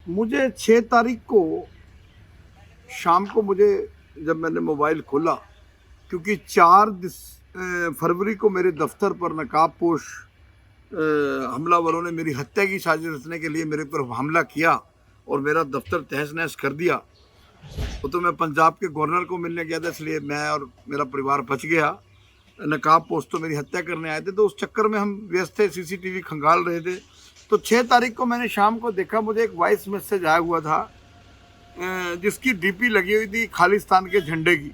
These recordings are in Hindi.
मुझे 6 तारीख को शाम को जब मैंने मोबाइल खोला, क्योंकि फरवरी को मेरे दफ्तर पर नकाबपोश हमलावरों ने मेरी हत्या की साजिश रचने के लिए मेरे पर हमला किया और मेरा दफ्तर तहस नहस कर दिया। वो तो मैं पंजाब के गवर्नर को मिलने गया था, इसलिए मैं और मेरा परिवार बच गया। नकाबपोश तो मेरी हत्या करने आए थे, तो उस चक्कर में हम व्यस्त थे, सीसीटीवी खंगाल रहे थे। तो 6 तारीख को मैंने शाम को देखा, मुझे एक वॉइस मैसेज आया हुआ था जिसकी डीपी लगी हुई थी खालिस्तान के झंडे की,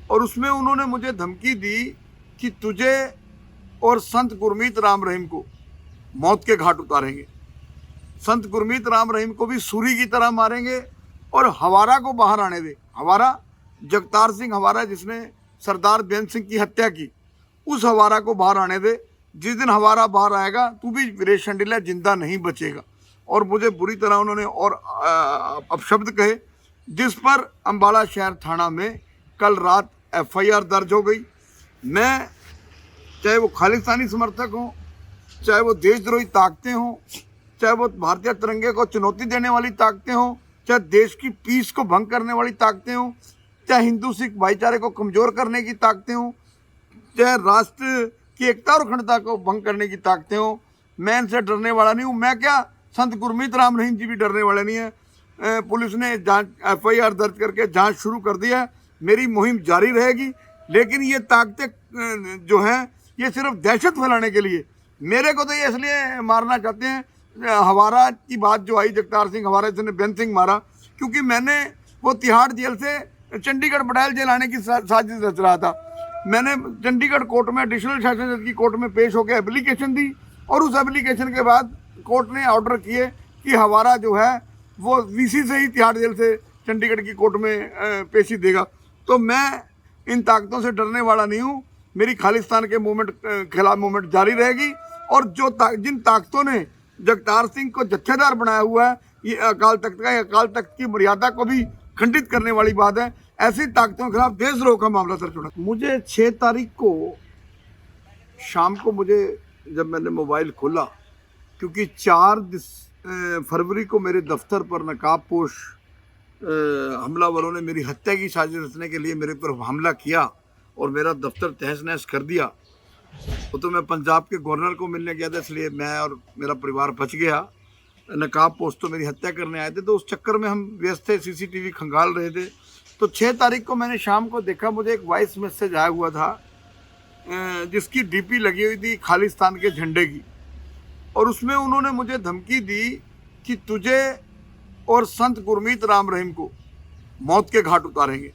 और उसमें उन्होंने मुझे धमकी दी कि तुझे और संत गुरमीत राम रहीम को मौत के घाट उतारेंगे, संत गुरमीत राम रहीम को भी सूरी की तरह मारेंगे, और हवारा को बाहर आने दे। हवारा, जगतार सिंह हवारा जिसने सरदार बेन सिंह की हत्या की, उस हवारा को बाहर आने दे। जिस दिन हवारा बाहर आएगा तू भी वीरेश शंडिला जिंदा नहीं बचेगा। और मुझे बुरी तरह उन्होंने और अपशब्द कहे, जिस पर अम्बाला शहर थाना में कल रात एफआईआर दर्ज हो गई। मैं, चाहे वो खालिस्तानी समर्थक हों, चाहे वो देशद्रोही ताकतें हों, चाहे वो भारतीय तिरंगे को चुनौती देने वाली ताकतें हों, चाहे देश की पीस को भंग करने वाली ताकतें हों, चाहे हिंदू सिख भाईचारे को कमज़ोर करने की ताकतें हों, चाहे राष्ट्र की एकता और अखंडता को भंग करने की ताकतें हों, मैं इनसे डरने वाला नहीं हूँ। मैं क्या, संत गुरमीत राम रहीम जी भी डरने वाले नहीं है। पुलिस ने जांच एफआईआर दर्ज करके जांच शुरू कर दिया है। मेरी मुहिम जारी रहेगी, लेकिन ये ताकतें जो हैं ये सिर्फ दहशत फैलाने के लिए, मेरे को तो ये इसलिए मारना चाहते हैं। हवारा की बात जो आई, जगतार सिंह हवारा जिसने बेन सिंह मारा, क्योंकि मैंने वो तिहाड़ जेल से चंडीगढ़ बटायल जेल आने की साजिश रच रहा था। मैंने चंडीगढ़ कोर्ट में, एडिशनल सेशन जज की कोर्ट में पेश होकर एप्लीकेशन दी, और उस एप्लीकेशन के बाद कोर्ट ने ऑर्डर किए कि हवारा जो है वो वीसी से ही तिहाड़ जेल से चंडीगढ़ की कोर्ट में पेशी देगा। तो मैं इन ताकतों से डरने वाला नहीं हूँ। मेरी खालिस्तान के खिलाफ मूवमेंट जारी रहेगी, और जिन ताकतों ने जगतार सिंह को जत्थेदार बनाया हुआ है, ये अकाल तख्त की मर्यादा को भी खंडित करने वाली बात है। ऐसी ताकतों के खिलाफ देशद्रोह का मामला दर्ज होना। मुझे 6 तारीख को शाम को जब मैंने मोबाइल खोला, क्योंकि फरवरी को मेरे दफ्तर पर नकाबपोश हमलावरों ने मेरी हत्या की साजिश रचने के लिए मेरे पर हमला किया और मेरा दफ्तर तहस नहस कर दिया। वो तो मैं पंजाब के गवर्नर को मिलने गया था, इसलिए मैं और मेरा परिवार बच गया। नकाबपोश तो मेरी हत्या करने आए थे, तो उस चक्कर में हम व्यस्त थे, सीसीटीवी खंगाल रहे थे। तो 6 तारीख को मैंने शाम को देखा, मुझे एक वॉइस मैसेज आया हुआ था जिसकी डीपी लगी हुई थी खालिस्तान के झंडे की, और उसमें उन्होंने मुझे धमकी दी कि तुझे और संत गुरमीत राम रहीम को मौत के घाट उतारेंगे,